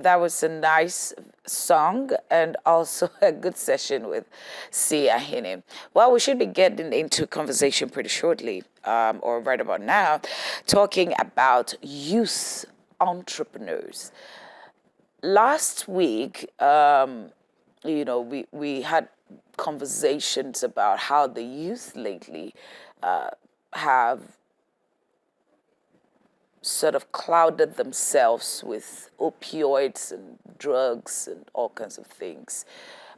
That was a nice song and also a good session with Sia Hine. Well, we should be getting into conversation pretty shortly, or right about now, talking about youth entrepreneurs. Last week, we had conversations about how the youth lately have sort of clouded themselves with opioids and drugs and all kinds of things.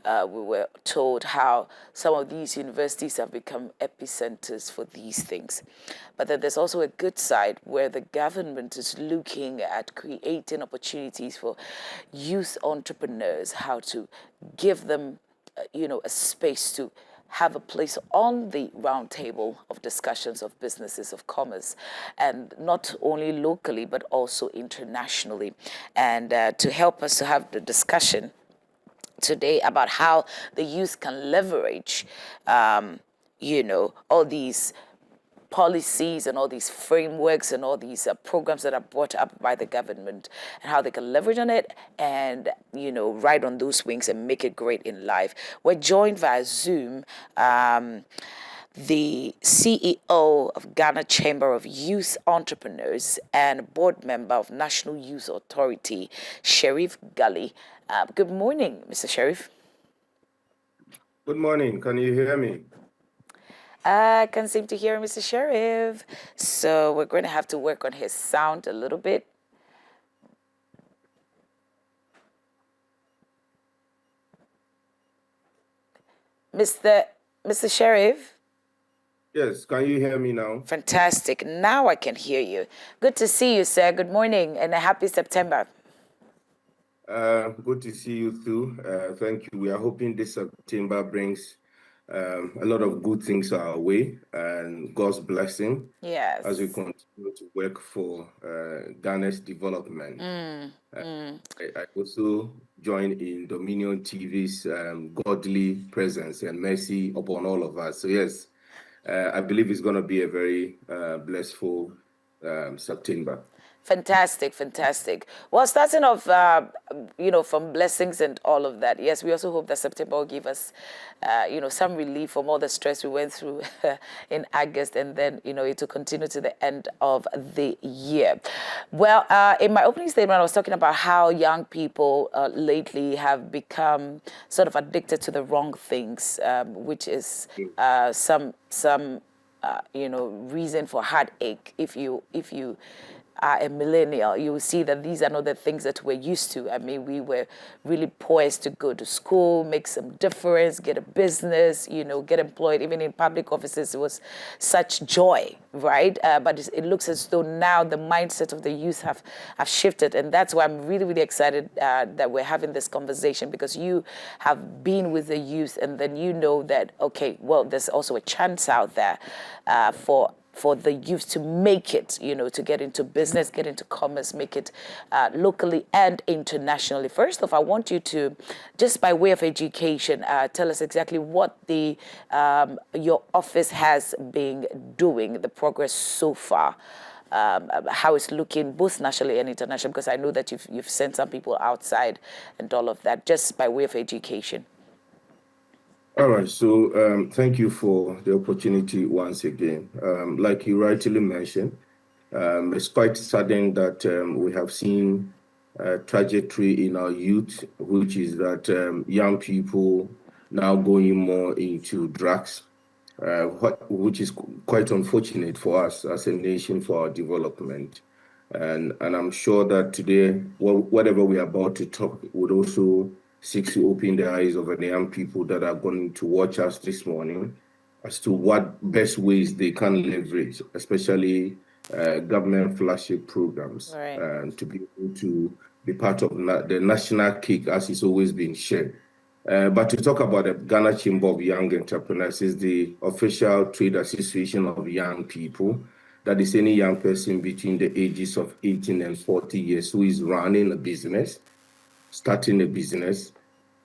We were told how some of these universities have become epicenters for these things. But then there's also a good side where the government is looking at creating opportunities for youth entrepreneurs, how to give them, a space to have a place on the round table of discussions of businesses of commerce, and not only locally but also internationally. And to help us to have the discussion today about how the youth can leverage, all these policies and all these frameworks and all these programs that are brought up by the government, and how they can leverage on it and ride on those wings and make it great in life. We're joined via Zoom, the CEO of Ghana Chamber of Youth Entrepreneurs and board member of National Youth Authority, Sheriff Gully. Good morning, Mr. Sheriff. Good morning. Can you hear me? I can seem to hear Mr. Sheriff. So we're going to have to work on his sound a little bit. Mr. Sheriff? Yes. Can you hear me now? Fantastic. Now I can hear you. Good to see you, sir. Good morning and a happy September. Good to see you too. Thank you. We are hoping this September brings a lot of good things our way and God's blessing. Yes. As we continue to work for Ghana's development. I also join in Dominion TV's godly presence and mercy upon all of us. So yes, I believe it's going to be a very blissful September. Fantastic, fantastic. Well, starting off, from blessings and all of that. Yes, we also hope that September will give us, some relief from all the stress we went through in August, and then, it will continue to the end of the year. Well, in my opening statement, I was talking about how young people lately have become sort of addicted to the wrong things, which is some reason for heartache if you are a millennial. You will see that these are not the things that we're used to. I mean, we were really poised to go to school, make some difference, get a business, get employed. Even in public offices, it was such joy, right? But it looks as though now the mindset of the youth have shifted. And that's why I'm really, really excited that we're having this conversation, because you have been with the youth, and then you know that, okay, well, there's also a chance out there for the youth to make it, to get into business, get into commerce, make it locally and internationally. First off, I want you to, just by way of education, tell us exactly what your office has been doing, the progress so far, how it's looking both nationally and internationally, because I know that you've sent some people outside and all of that, just by way of education. All right, so thank you for the opportunity once again. Like you rightly mentioned, it's quite sudden that we have seen a trajectory in our youth, which is that young people now going more into drugs, which is quite unfortunate for us as a nation, for our development. And I'm sure that today, whatever we are about to talk would also seek to open the eyes of the young people that are going to watch us this morning as to what best ways they can leverage, especially government flagship programs, Right. to be able to be part of the national cake, as it's always been shared. But to talk about the Ghana Chamber of Young Entrepreneurs, is the official trade association of young people. That is any young person between the ages of 18 and 40 years who is running a business, starting a business,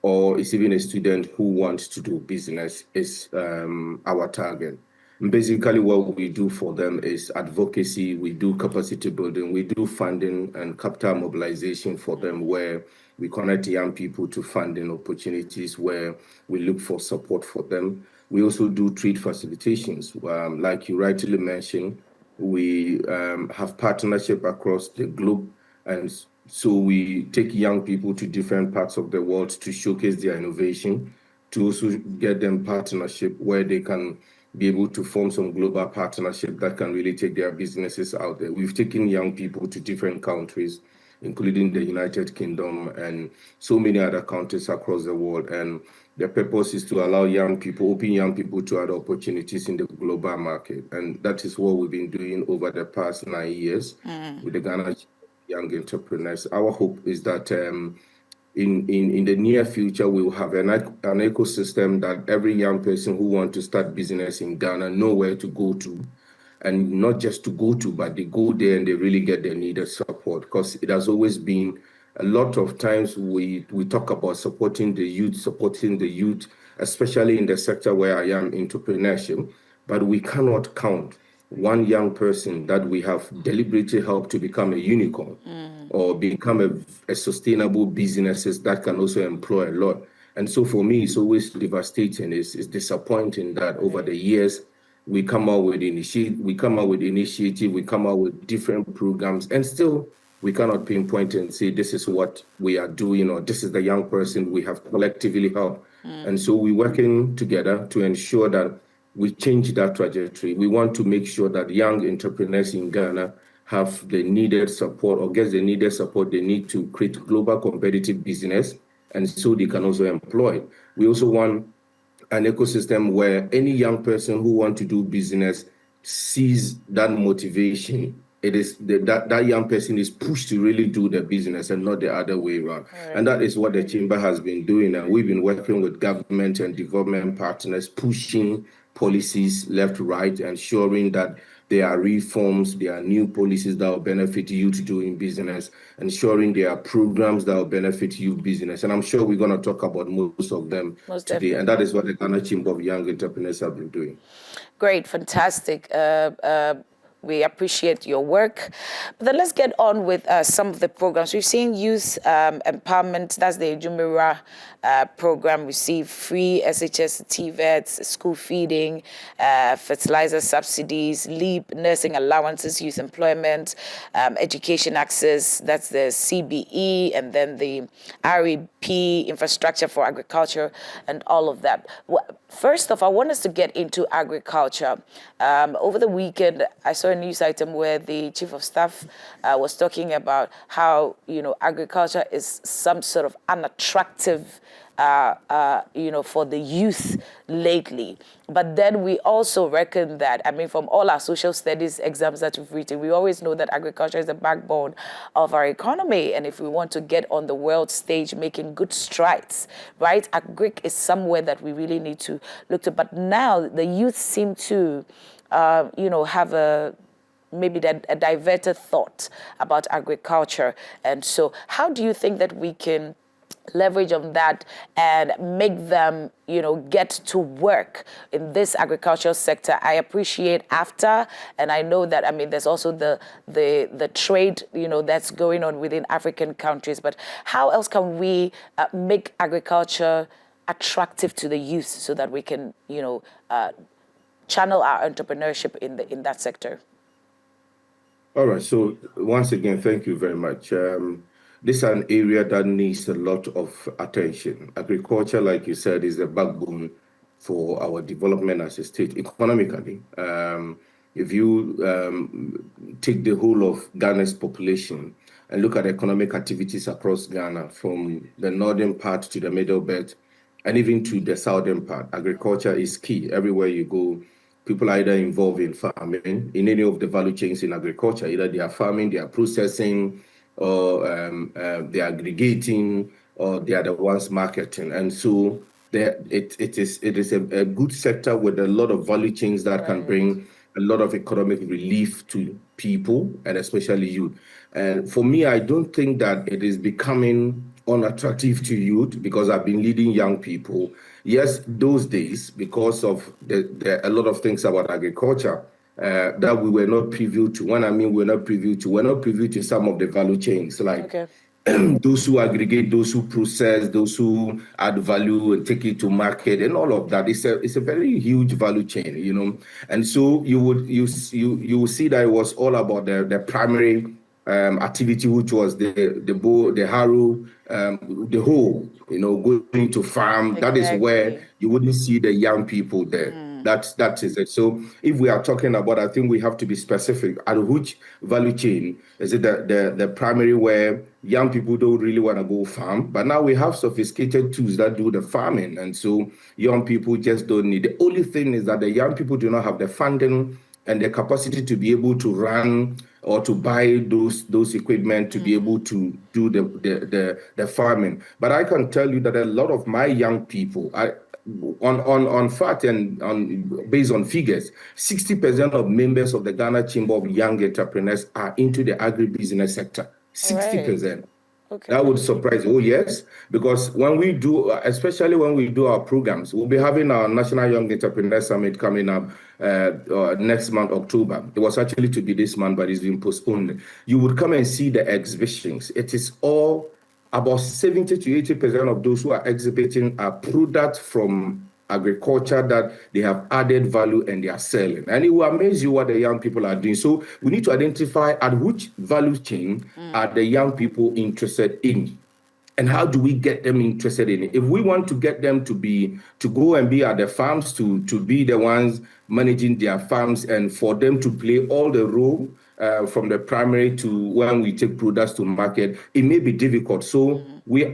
or is even a student who wants to do business is our target. Basically, what we do for them is advocacy, we do capacity building, we do funding and capital mobilization for them, where we connect young people to funding opportunities, where we look for support for them. We also do trade facilitations. Like you rightly mentioned, we have partnership across the globe, and so we take young people to different parts of the world to showcase their innovation, to also get them partnership where they can be able to form some global partnership that can really take their businesses out there. We've taken young people to different countries, including the United Kingdom and so many other countries across the world. And the purpose is to allow young people, open young people to other opportunities in the global market. And that is what we've been doing over the past 9 years with the Ghana Young Entrepreneurs. Our hope is that in the near future, we will have an ecosystem that every young person who wants to start business in Ghana know where to go to, and not just to go to, but they go there and they really get the needed support. Because it has always been a lot of times we talk about supporting the youth, especially in the sector where I am, entrepreneurship, but we cannot count one young person that we have deliberately helped to become a unicorn or become a sustainable businesses that can also employ a lot. And so for me, it's always devastating. It's disappointing that over the years we come out with initiative, we come out with different programs, and still we cannot pinpoint and say this is what we are doing or this is the young person we have collectively helped. And so we're working together to ensure that we change that trajectory. We want to make sure that young entrepreneurs in Ghana have the needed support or get the needed support they need to create global competitive business, and so they can also employ. We also want an ecosystem where any young person who wants to do business sees that motivation. It is that young person is pushed to really do the business and not the other way around. Right. And that is what the Chamber has been doing. And we've been working with government and development partners, pushing policies left, right, ensuring that there are reforms, there are new policies that will benefit youth doing business, ensuring there are programs that will benefit youth business. And I'm sure we're going to talk about most of them today. Definitely. And that is what the Ghana Chamber of Young Entrepreneurs have been doing. Great, fantastic. We appreciate your work. But then let's get on with some of the programs. We've seen youth empowerment. That's the Jumira program. We see free SHS, TVETs, school feeding, fertilizer subsidies, LEAP, nursing allowances, youth employment, education access. That's the CBE, and then the REP, infrastructure for agriculture, and all of that. First off, I want us to get into agriculture. Over the weekend, I saw a news item where the chief of staff was talking about how, agriculture is some sort of unattractive, for the youth lately. But then we also reckon that, from all our social studies exams that we've written, we always know that agriculture is the backbone of our economy. And if we want to get on the world stage making good strides, right, agric is somewhere that we really need to look at. But now the youth seem to, have maybe a diverted thought about agriculture. And so how do you think that we can leverage on that and make them, get to work in this agricultural sector? I appreciate AFTA, and I know that, there's also the trade, that's going on within African countries. But how else can we make agriculture attractive to the youth so that we can, channel our entrepreneurship in that sector? All right. So once again, thank you very much. This is an area that needs a lot of attention. Agriculture, like you said, is the backbone for our development as a state economically. If you take the whole of Ghana's population and look at economic activities across Ghana, from the northern part to the middle belt, and even to the southern part, agriculture is key. Everywhere you go, people are either involved in farming, in any of the value chains in agriculture. Either they are farming, they are processing, or they are aggregating, or they are the ones marketing. And so it is a good sector with a lot of value chains that can bring a lot of economic relief to people, and especially youth. And for me, I don't think that it is becoming unattractive to youth because I've been leading young people. Yes, those days, because of a lot of things about agriculture that we were not privy to. When I mean we're not privy to some of the value chains, like Okay. those who aggregate, those who process, those who add value and take it to market, and all of that. It's a very huge value chain, you know. And so you will see that it was all about the primary activity, which was the bow, the harrow, the hoe, you know, going to farm. That is where Exactly. you wouldn't see the young people there. That is it. So if we are talking about, I think we have to be specific. At which value chain is it the primary where young people don't really want to go farm, but now we have sophisticated tools that do the farming, and so young people just don't need. The only thing is that the young people do not have the funding and the capacity to be able to run or to buy those equipment to be able to do the farming. But I can tell you that a lot of my young people, on fact and on based on figures, 60% of members of the Ghana Chamber of Young Entrepreneurs are into the agribusiness sector. 60%. Okay. That would surprise you. Oh, yes, because when we do, especially when we do our programs, we'll be having our National Young Entrepreneur Summit coming up next month, October. It was actually to be this month, but it's been postponed. You would come and see the exhibitions. It is all about 70 to 80% of those who are exhibiting are products from agriculture that they have added value and they are selling. And it will amaze you what the young people are doing. So we need to identify at which value chain are the young people interested in. And how do we get them interested in it? If we want to get them to go and be at the farms, to be the ones managing their farms, and for them to play all the role from the primary to when we take products to market, it may be difficult. So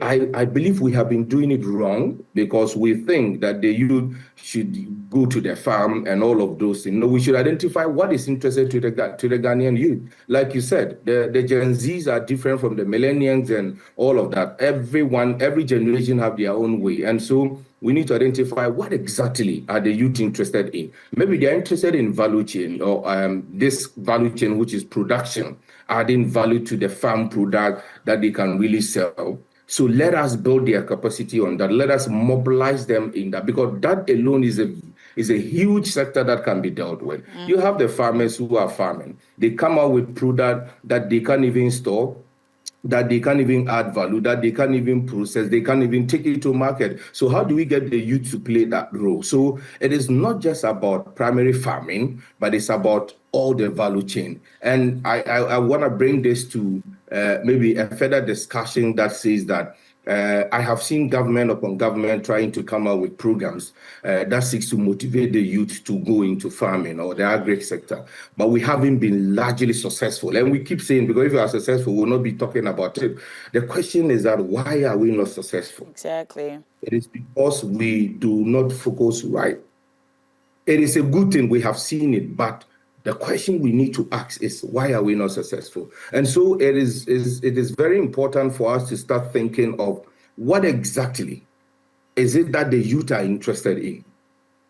I believe we have been doing it wrong because we think that the youth should go to the farm and all of those things. No, we should identify what is interested to the Ghanaian youth. Like you said, the Gen Zs are different from the millennials and all of that. Every generation have their own way. And so we need to identify what exactly are the youth interested in. Maybe they're interested in value chain or this value chain, which is production, adding value to the farm product that they can really sell. So let us build their capacity on that. Let us mobilize them in that, because that alone is a huge sector that can be dealt with. You have the farmers who are farming. They come out with product that they can't even store, that they can't even add value, that they can't even process, they can't even take it to market. So how do we get the youth to play that role? So it is not just about primary farming, but it's about all the value chain. And I want to bring this to maybe a further discussion that says that I have seen government upon government trying to come up with programs that seeks to motivate the youth to go into farming or the agri sector, but we haven't been largely successful. And we keep saying, because if we are successful, we'll not be talking about it. The question is that why are we not successful? Exactly. It is because we do not focus right. It is a good thing, we have seen it, but the question we need to ask is, why are we not successful? And so it is very important for us to start thinking of what exactly is it that the youth are interested in?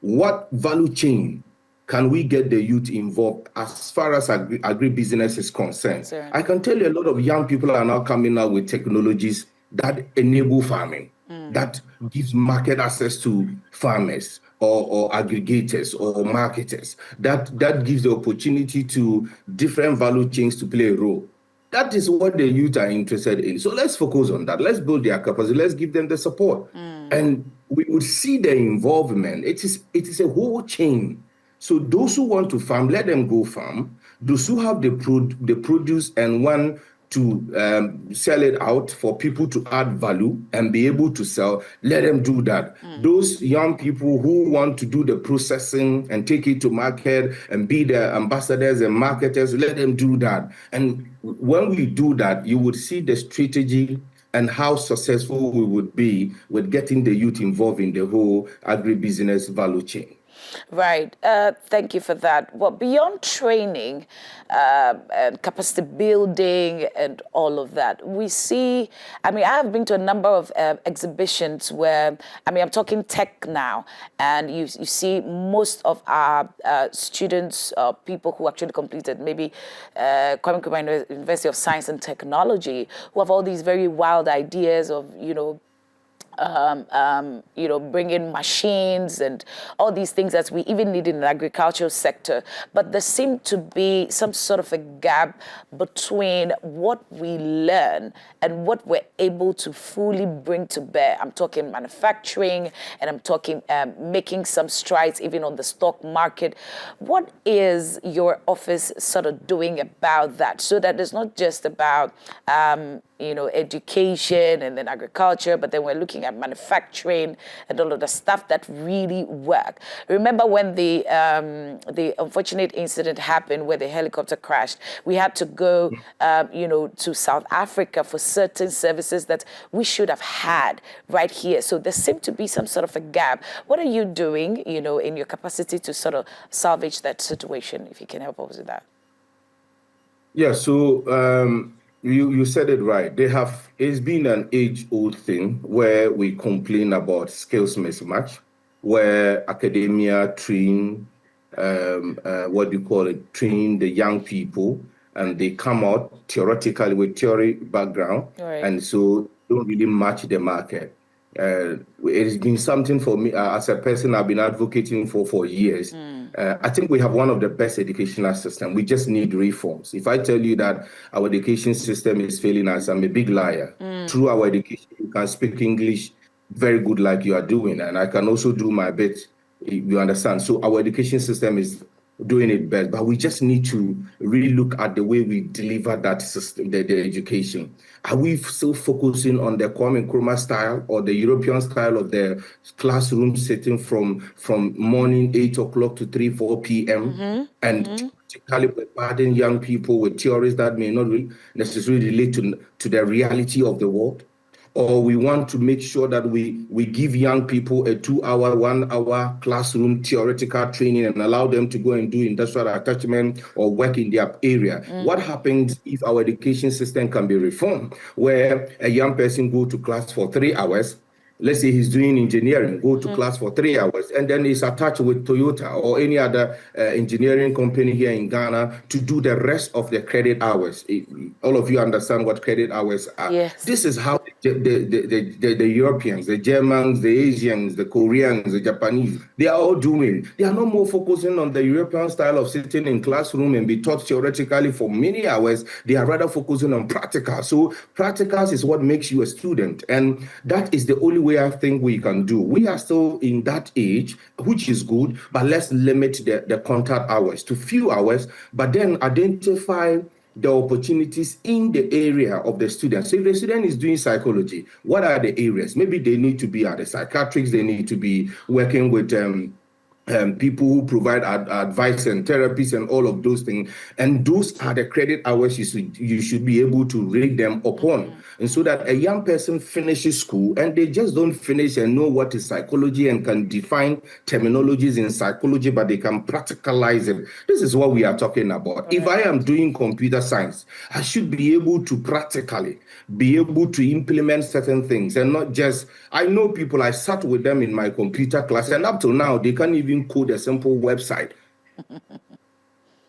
What value chain can we get the youth involved as far as agribusiness is concerned? Sure. I can tell you a lot of young people are now coming out with technologies that enable farming, that gives market access to farmers or aggregators or marketers, that gives the opportunity to different value chains to play a role. That is what the youth are interested in. So let's focus on that. Let's build their capacity. Let's give them the support. And we would see the involvement. It is a whole chain. So those who want to farm, let them go farm. Those who have the produce and want to sell it out for people to add value and be able to sell, let them do that. Those young people who want to do the processing and take it to market and be the ambassadors and marketers, let them do that. And when we do that, you would see the strategy and how successful we would be with getting the youth involved in the whole agribusiness value chain. Right. Thank you for that. Well, beyond training and capacity building and all of that, we see, I mean, I have been to a number of exhibitions where, I mean, I'm talking tech now, and you see most of our students, people who actually completed maybe Kwame Nkrumah University of Science and Technology, who have all these very wild ideas of, bring in machines and all these things that we even need in the agricultural sector. But there seemed to be some sort of a gap between what we learn and what we're able to fully bring to bear. I'm talking manufacturing, and I'm talking making some strides even on the stock market. What is your office sort of doing about that, so that it's not just about education and then agriculture, but then we're looking at manufacturing and all of the stuff that really work. Remember when the unfortunate incident happened where the helicopter crashed? We had to go, to South Africa for certain services that we should have had right here. So there seemed to be some sort of a gap. What are you doing, in your capacity to sort of salvage that situation, if you can help us with that? Yeah, so you said it right. It's been an age-old thing where we complain about skills mismatch, where academia train, train the young people, and they come out theoretically with theory background, right, and so don't really match the market. It has been something for me as a person I've been advocating for years. I think we have one of the best educational systems. We just need reforms. If I tell you that our education system is failing us, I'm a big liar. Through our education, you can speak English very good like you are doing, and I can also do my bit, you understand. So our education system is doing it best, but we just need to really look at the way we deliver that system, the education. Are we still focusing on the Kwame Nkrumah style or the European style of the classroom sitting from morning 8 o'clock to 4 p.m. and typically bombarding young people with theories that may not necessarily relate to the reality of the world? Or we want to make sure that we give young people a 2-hour, 1-hour classroom theoretical training and allow them to go and do industrial attachment or work in their area. What happens if our education system can be reformed, where a young person go to class for 3 hours? Let's say he's doing engineering, go to class for 3 hours, and then he's attached with Toyota or any other engineering company here in Ghana to do the rest of the credit hours. All of you understand what credit hours are. Yes. This is how the Europeans, the Germans, the Asians, the Koreans, the Japanese, they are all doing. They are no more focusing on the European style of sitting in classroom and be taught theoretically for many hours. They are rather focusing on practical. So practicals is what makes you a student. And that is the only way I think we can do. We are still in that age, which is good, but let's limit the contact hours to few hours, but then identify the opportunities in the area of the student. So if the student is doing psychology, what are the areas? Maybe they need to be at the psychiatrists, they need to be working with people who provide advice and therapies and all of those things. And those are the credit hours you should be able to rate them upon. And so that a young person finishes school and they just don't finish and know what is psychology and can define terminologies in psychology, but they can practicalize it. This is what we are talking about. Right. If I am doing computer science, I should be able to practically be able to implement certain things and not just, I know people, I sat with them in my computer class and up till now, they can't even code a simple website.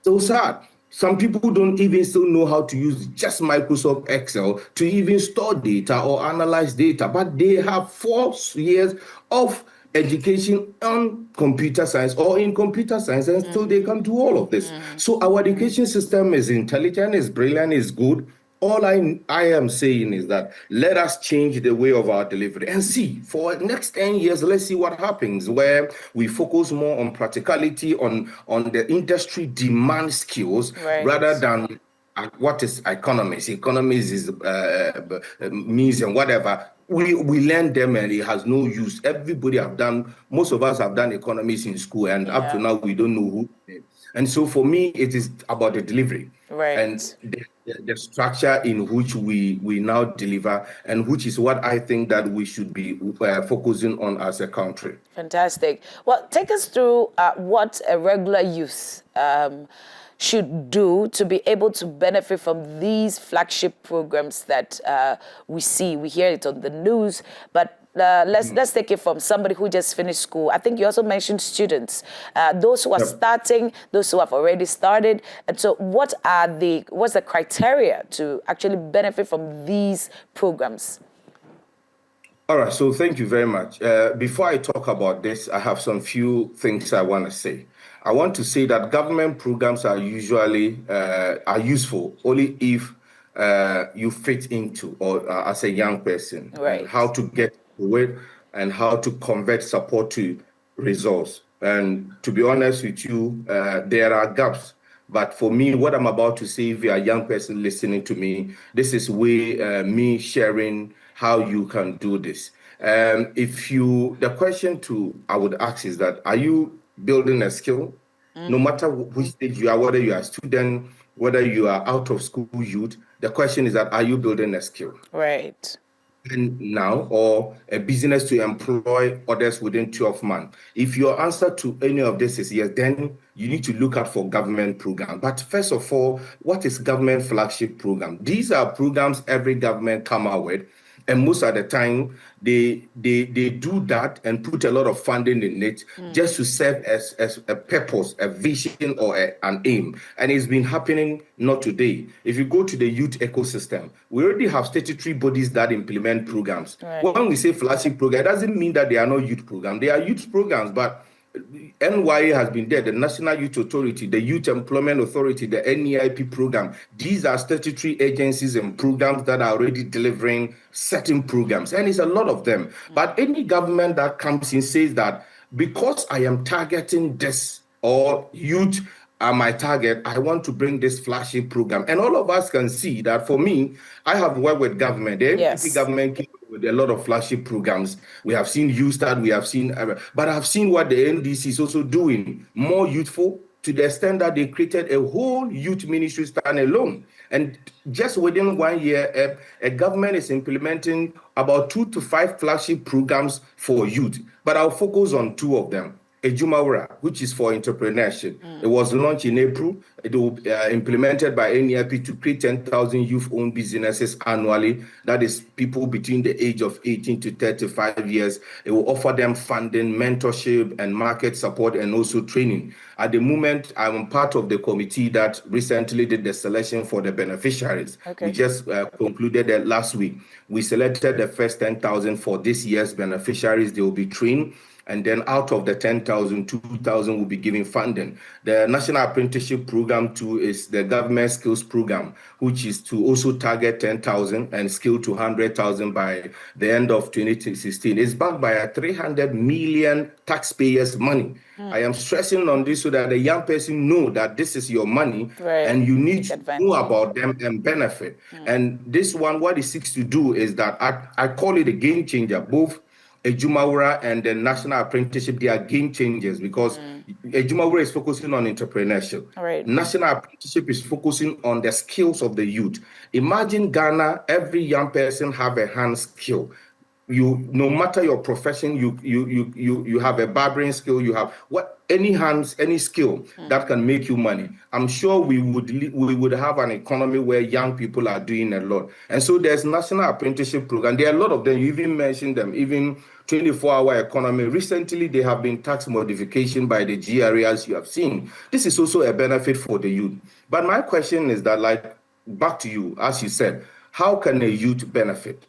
So sad. Some people don't even still know how to use just Microsoft Excel to even store data or analyze data, but they have 4 years of education on computer science or in computer science, and still they can do all of this. So our education system is intelligent, is brilliant, is good. All I am saying is that let us change the way of our delivery and see for the next 10 years, let's see what happens, where we focus more on practicality, on the industry demand skills, right, rather than what is economics. Economics is means and whatever. We learn them and it has no use. Most of us have done economics in school, and up to now we don't know who. And so for me, it is about the delivery. Right. And the structure in which we now deliver, and which is what I think that we should be focusing on as a country. Fantastic. Well, take us through what a regular youth should do to be able to benefit from these flagship programs that we see. We hear it on the news, but let's take it from somebody who just finished school. I think you also mentioned students, those who are starting, those who have already started. And so what's the criteria to actually benefit from these programs? All right, so thank you very much. Before I talk about this, I have some few things I want to say. I want to say that government programs are usually are useful only if you fit into, or as a young person, Right. and how to get to it and how to convert support to results. And to be honest with you, there are gaps. But for me, what I'm about to say, if you're a young person listening to me, this is me sharing how you can do this. The question I would ask is that, are you building a skill? No matter which stage you are, whether you are a student, whether you are out of school youth, the question is that, are you building a skill? Right. Now, or a business to employ others within 12 months? If your answer to any of this is yes, then you need to look out for government program. But first of all, what is government flagship program? These are programs every government come out with, and most of the time they do that and put a lot of funding in it just to serve as a purpose, a vision, or an aim. And it's been happening not today. If you go to the youth ecosystem, we already have statutory bodies that implement programs. Right. When we say flagship program, it doesn't mean that they are not youth programs. They are youth programs, but NYA has been there, the National Youth Authority, the Youth Employment Authority, the NEIP program. These are statutory agencies and programs that are already delivering certain programs, and it's a lot of them. But any government that comes in says that because I am targeting this, or youth are my target, I want to bring this flagship program. And all of us can see that. For me, I have worked with government. The NPP government came with a lot of flagship programs. We have seen YouStart, we have seen, but I've seen what the NDC is also doing, more youthful, to the extent that they created a whole youth ministry standalone. And just within 1 year, a government is implementing about 2 to 5 flagship programs for youth. But I'll focus on 2 of them. Ejumawura, which is for entrepreneurship. It was launched in April. It will be implemented by NEIP to create 10,000 youth-owned businesses annually. That is people between the age of 18 to 35 years. It will offer them funding, mentorship, and market support, and also training. At the moment, I'm part of the committee that recently did the selection for the beneficiaries. Okay. We just concluded that last week. We selected the first 10,000 for this year's beneficiaries. They will be trained. And then out of the 10,000, 2,000 will be given funding. The National Apprenticeship Program, too, is the government skills program, which is to also target 10,000 and skill to 100,000 by the end of 2016. It's backed by a 300 million taxpayers' money. I am stressing on this so that the young person know that this is your money, and you need to know about them and benefit. And this one, what it seeks to do is that I call it a game changer. Both Ejumawura and the National Apprenticeship, they are game changers, because Ejumawura is focusing on entrepreneurship. Right. National Apprenticeship is focusing on the skills of the youth. Imagine Ghana, every young person have a hand skill. No matter your profession, you have a barbering skill, you have any hands, any skill that can make you money. I'm sure we would have an economy where young people are doing a lot. And so there's National Apprenticeship Program. There are a lot of them. You even mentioned them, even 24-hour economy. Recently, there have been tax modification by the GRA, as you have seen. This is also a benefit for the youth. But my question is that, back to you, as you said, how can a youth benefit?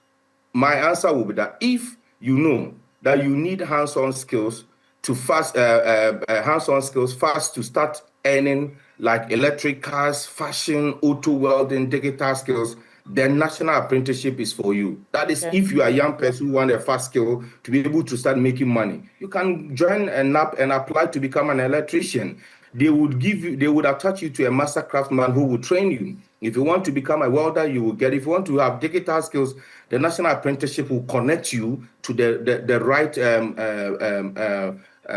My answer will be that if you know that you need hands-on skills to fast to start earning, like electric cars, fashion, auto welding, digital skills, then National Apprenticeship is for you. That is, if you are a young person who want a fast skill to be able to start making money, you can join and apply to become an electrician. They would attach you to a master craftsman who will train you. If you want to become a welder, you will get. If you want to have digital skills, the National Apprenticeship will connect you to the right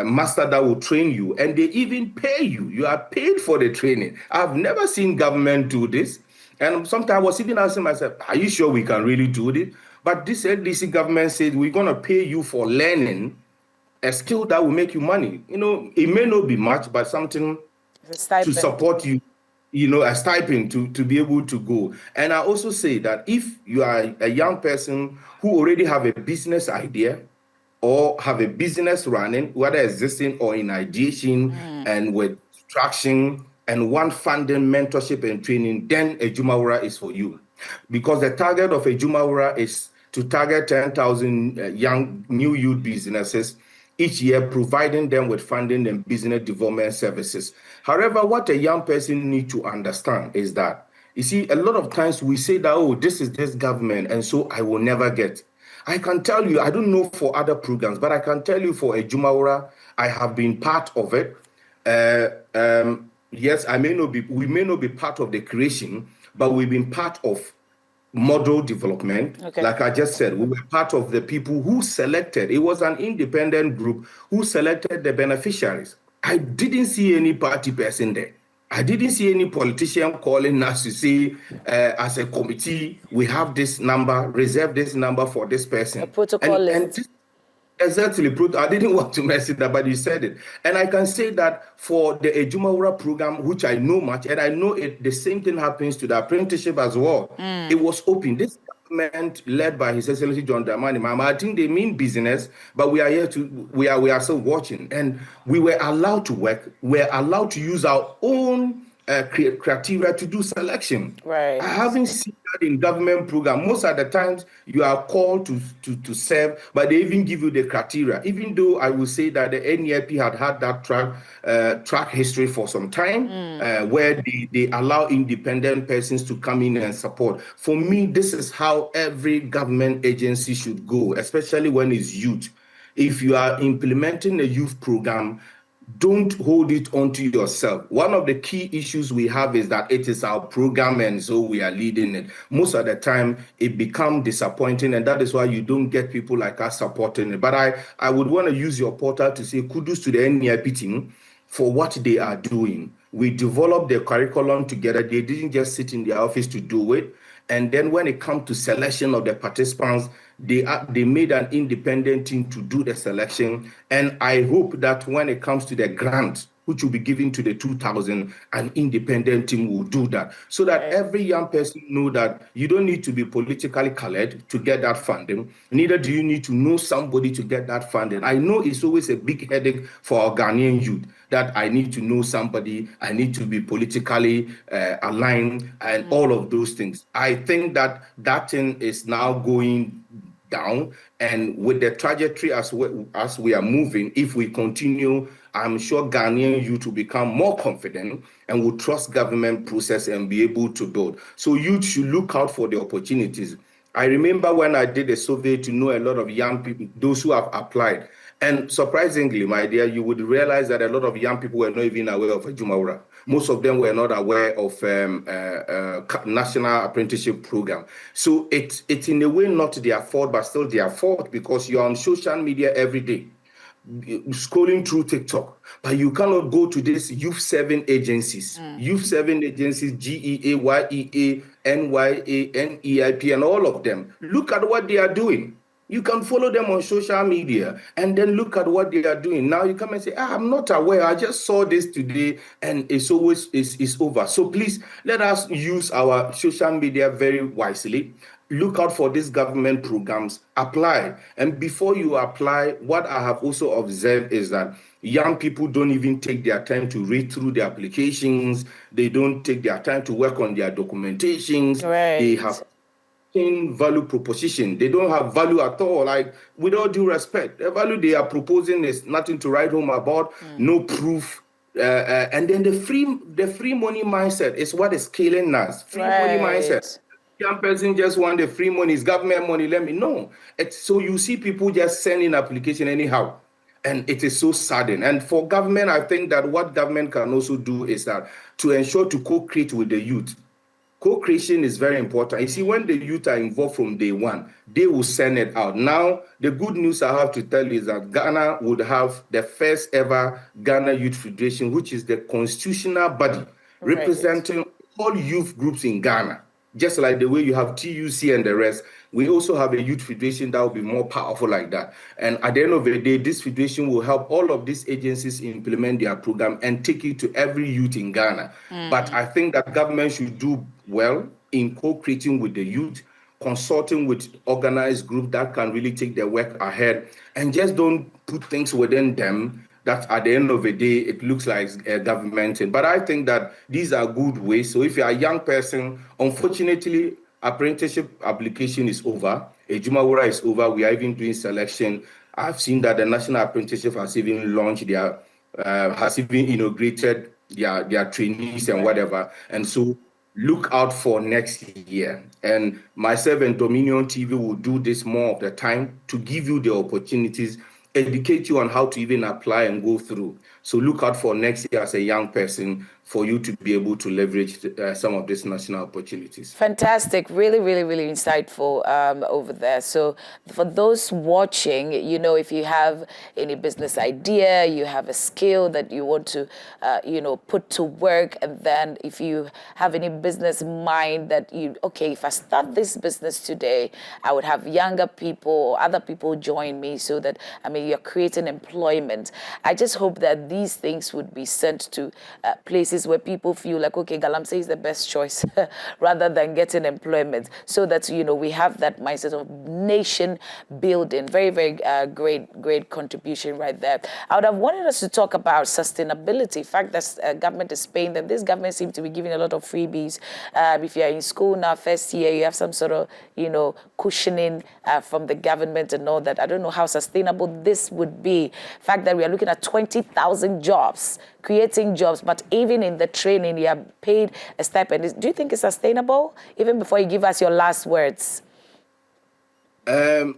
master that will train you, and they even pay you. You are paid for the training. I've never seen government do this. And sometimes I was even asking myself, are you sure we can really do this? But this NDC government said, we're going to pay you for learning a skill that will make you money. It may not be much, but something to support you, a stipend to be able to go. And I also say that if you are a young person who already have a business idea or have a business running, whether existing or in ideation and with traction and want funding, mentorship and training, then Ejumawura is for you. Because the target of Ejumawura is to target 10,000 young new youth businesses each year, providing them with funding and business development services. However, what a young person needs to understand is that, you see, a lot of times we say that, oh, this is this government, and so I will never get. I can tell you, I don't know for other programs, but I can tell you for Ejumawura, I have been part of it. Yes, we may not be part of the creation, but we've been part of model development. Okay. Like I just said, we were part of the people who selected. It was an independent group who selected the beneficiaries. I didn't see any party person there. I didn't see any politician calling us to say, as a committee, we have this number, reserve this number for this person. A protocol list. Exactly. I didn't want to mess it up, but you said it. And I can say that for the Ejumawura program, which I know much, and I know the same thing happens to the apprenticeship as well. It was open. This government led by His Excellency John Dramani Mahama, I think they mean business, but we are still watching. And we were allowed to work. We're allowed to use our own criteria to do selection. Right. I haven't seen that in government program. Most of the times you are called to serve, but they even give you the criteria. Even though I will say that the NEIP had that track history for some time, where they allow independent persons to come in and support. For me, this is how every government agency should go, especially when it's youth. If you are implementing a youth program, don't hold it onto yourself. One of the key issues we have is that it is our program and so we are leading it. Most of the time, it becomes disappointing, and that is why you don't get people like us supporting it. But I would want to use your portal to say kudos to the NEIP team for what they are doing. We developed the curriculum together. They didn't just sit in their office to do it. And then when it comes to selection of the participants, they made an independent team to do the selection. And I hope that when it comes to the grant, which will be given to the 2,000, an independent team will do that. So that every young person know that you don't need to be politically colored to get that funding. Neither do you need to know somebody to get that funding. I know it's always a big headache for our Ghanaian youth that I need to know somebody, I need to be politically aligned and all of those things. I think that thing is now going down, and with the trajectory as we are moving, if we continue, I'm sure Ghanaian youth will become more confident and will trust government process and be able to build. So youth should look out for the opportunities. I remember when I did a survey to know a lot of young people, those who have applied. And surprisingly, my dear, you would realize that a lot of young people were not even aware of Ejumawura. Most of them were not aware of National Apprenticeship Program. So it's in a way not their fault, but still their fault, because you're on social media every day, scrolling through TikTok, but you cannot go to these youth serving agencies, GEA, YEA, NYA, NEIP, and all of them. Look at what they are doing. You can follow them on social media and then look at what they are doing. Now you come and say, I'm not aware. I just saw this today and it's over. So please let us use our social media very wisely. Look out for these government programs, apply. And before you apply, what I have also observed is that young people don't even take their time to read through the applications. They don't take their time to work on their documentations. Right. They have value proposition. They don't have value at all. Like, with all due respect, the value they are proposing is nothing to write home about, no proof. And then the free money mindset is what is killing us. Free money mindset. Young person just want the free money, it's government money, let me know. So you see people just sending application anyhow. And it is so saddening. And for government, I think that what government can also do is that to ensure to co-create with the youth. Co-creation is very important. You see, when the youth are involved from day one, they will send it out. Now, the good news I have to tell you is that Ghana would have the first ever Ghana Youth Federation, which is the constitutional body representing all youth groups in Ghana. just like the way you have TUC and the rest, we also have a youth federation that will be more powerful like that. And at the end of the day, this federation will help all of these agencies implement their program and take it to every youth in Ghana. But I think that government should do well in co-creating with the youth, consulting with organized group that can really take their work ahead, and just don't put things within them that at the end of the day, it looks like a government thing. But I think that these are good ways. So if you're a young person, unfortunately, apprenticeship application is over. Ejumawura is over. We are even doing selection. I've seen that the National Apprenticeship has even launched their, has even inaugurated their trainees and whatever. And so look out for next year. And myself and Dominion TV will do this more of the time to give you the opportunities, educate you on how to even apply and go through. So look out for next year as a young person for you to be able to leverage some of these national opportunities. Fantastic. Really, really, really insightful over there. So for those watching, you know, if you have any business idea, you have a skill that you want to, you know, put to work, and then if you have any business mind that okay, if I start this business today, I would have younger people or other people join me so that, I mean, you're creating employment. I just hope that these things would be sent to places where people feel like, okay, Galamsey is the best choice rather than getting employment, so that, you know, we have that mindset of nation building. Very, very great contribution right there. I would have wanted us to talk about sustainability. Fact that government is paying them. This government seems to be giving a lot of freebies. If you're in school now, first year, you have some sort of, you know, cushioning from the government and all that. I don't know how sustainable this would be. Fact that we are looking at 20,000 jobs, creating jobs, but even in the training, you are paid a stipend. Do you think it's sustainable? Even before you give us your last words. I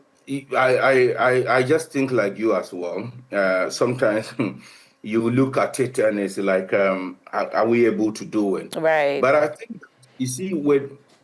just think like you as well. Sometimes you look at it and it's like, are we able to do it? Right. But I think, you see,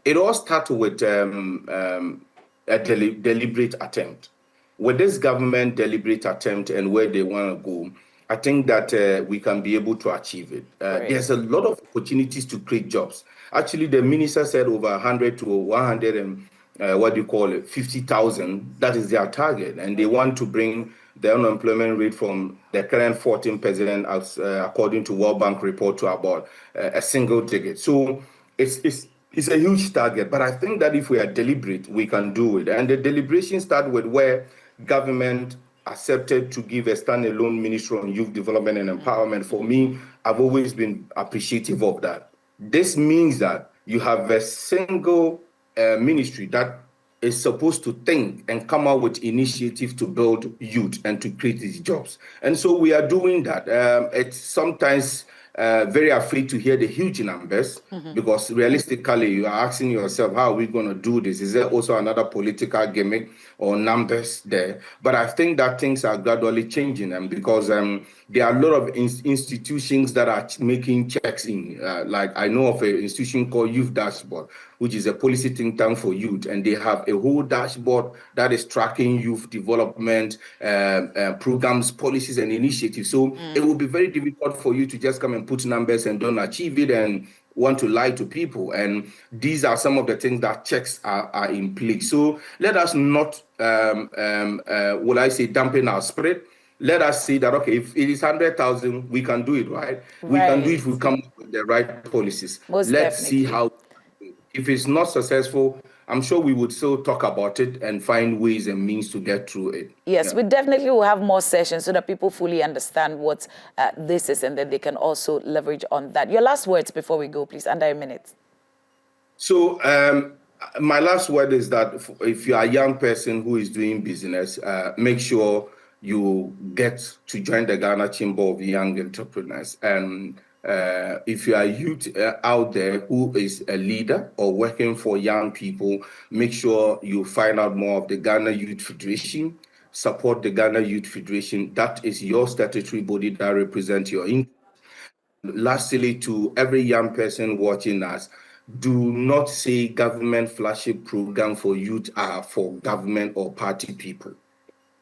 it all starts with a deliberate attempt. With this government deliberate attempt and where they want to go, I think that we can be able to achieve it. Right. There's a lot of opportunities to create jobs. Actually, the minister said over 100 to 100 and 50,000. That is their target, and they want to bring the unemployment rate from the current 14%, as according to World Bank report, to about a single digit. So it's a huge target, but I think that if we are deliberate, we can do it. And the deliberation start with where government accepted to give a standalone ministry on youth development and empowerment. For me, I've always been appreciative of that. This means that you have a single ministry that is supposed to think and come out with initiatives to build youth and to create these jobs. And so we are doing that. It's sometimes very afraid to hear the huge numbers, because realistically, you are asking yourself, how are we going to do this? Is there also another political gimmick or numbers there? But I think that things are gradually changing, and because there are a lot of institutions that are making checks in. Like I know of an institution called Youth Dashboard, which is a policy think tank for youth, and they have a whole dashboard that is tracking youth development programs, policies, and initiatives. So it will be very difficult for you to just come and put numbers and don't achieve it and want to lie to people. And these are some of the things that checks are in place. So let us not, will I say, dampen our spirit. Let us see that, okay, if it is 100,000, we can do it, right? We can do it if we come up with the right policies. Most Let's definitely. see how. If it's not successful, I'm sure we would still talk about it and find ways and means to get through it. Yes, we definitely will have more sessions so that people fully understand what this is, and then they can also leverage on that. Your last words before we go, please, under a minute. So my last word is that if you are a young person who is doing business, make sure you get to join the Ghana Chamber of Young Entrepreneurs. And if you are a youth out there who is a leader or working for young people, make sure you find out more of the Ghana Youth Federation. Support the Ghana Youth Federation. That is your statutory body that represents your interest. Lastly, to every young person watching us, do not say government flagship program for youth are for government or party people.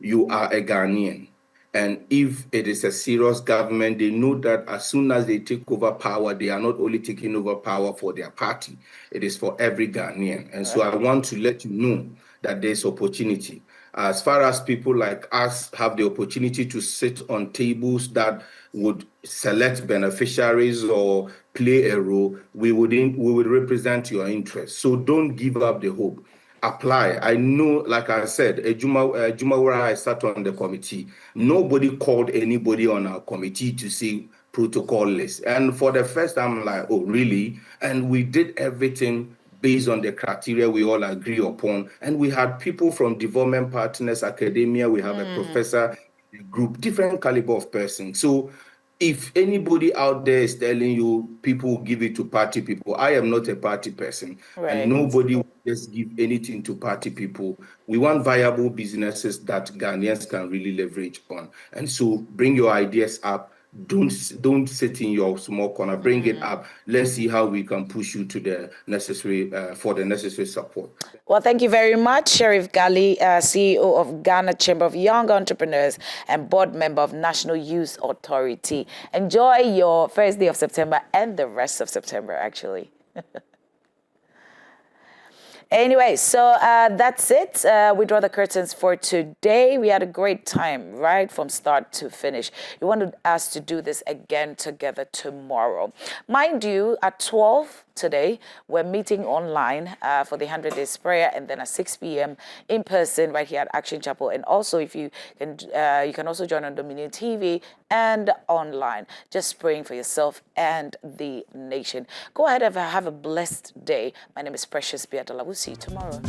You are a Ghanaian. And if it is a serious government, they know that as soon as they take over power, they are not only taking over power for their party, it is for every Ghanaian. And so I want to let you know that there's opportunity. As far as people like us have the opportunity to sit on tables that would select beneficiaries or play a role, we would represent your interests. So don't give up the hope. Apply. I know, like I said, Juma where I sat on the committee, nobody called anybody on our committee to say protocol list. And for the first time, I'm like, oh, really? And we did everything based on the criteria we all agree upon. And we had people from development partners, academia, we have a professor, a group, different caliber of person. So if anybody out there is telling you people give it to party people, I am not a party person, and nobody will just give anything to party people. We want viable businesses that Ghanaians can really leverage on. And so bring your ideas up. Don't sit in your small corner. Bring it up. Let's see how we can push you to the necessary for the necessary support. Well, thank you very much, Sheriff Ghali, CEO of Ghana Chamber of Young Entrepreneurs and board member of National Youth Authority. Enjoy your first day of September and the rest of September, actually. Anyway, so that's it. We draw the curtains for today. We had a great time, right, from start to finish. We wanted us to do this again together tomorrow. Mind you, at 12 today, we're meeting online for the 100 Days Prayer, and then at 6 p.m. in person right here at Action Chapel. And also, if you can also join on Dominion TV and online, just praying for yourself and the nation. Go ahead and have a blessed day. My name is Precious Biatola. We'll see you tomorrow.